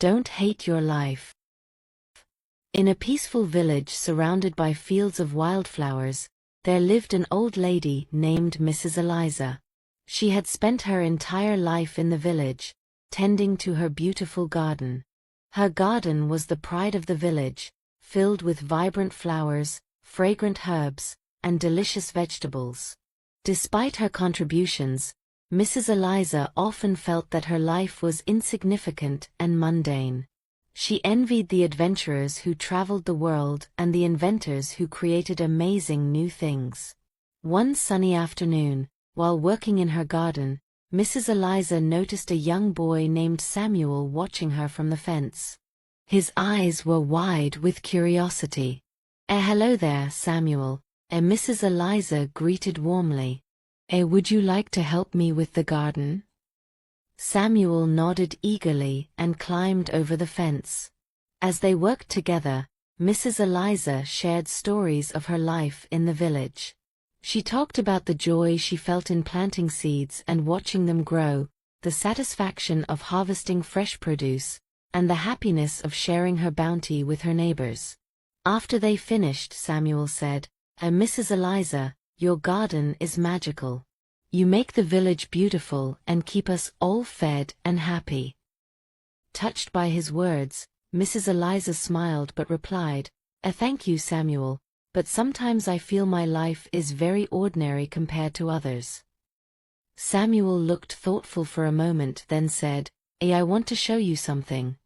Don't hate your life. In a peaceful village surrounded by fields of wildflowers, there lived an old lady named Mrs. Eliza. She had spent her entire life in the village, tending to her beautiful garden. Her garden was the pride of the village, filled with vibrant flowers, fragrant herbs, and delicious vegetables. Despite her contributions, Mrs. Eliza often felt that her life was insignificant and mundane. She envied the adventurers who traveled the world and the inventors who created amazing new things. One sunny afternoon, while working in her garden, Mrs. Eliza noticed a young boy named Samuel watching her from the fence. His eyes were wide with curiosity. Hello there, Samuel," Mrs. Eliza greeted warmly. Would you like to help me with the garden?" Samuel nodded eagerly and climbed over the fence. As they worked together, Mrs. Eliza shared stories of her life in the village. She talked about the joy she felt in planting seeds and watching them grow, the satisfaction of harvesting fresh produce, and the happiness of sharing her bounty with her neighbors. After they finished, Samuel said, "Mrs. Eliza, your garden is magical. You make the village beautiful and keep us all fed and happy." Touched by his words, Mrs. Eliza smiled but replied, "Thank you, Samuel, but sometimes I feel my life is very ordinary compared to others." Samuel looked thoughtful for a moment, then said, "I want to show you something."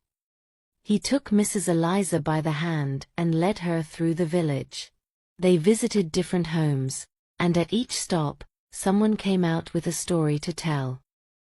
He took Mrs. Eliza by the hand and led her through the village. They visited different homes, and at each stop, someone came out with a story to tell.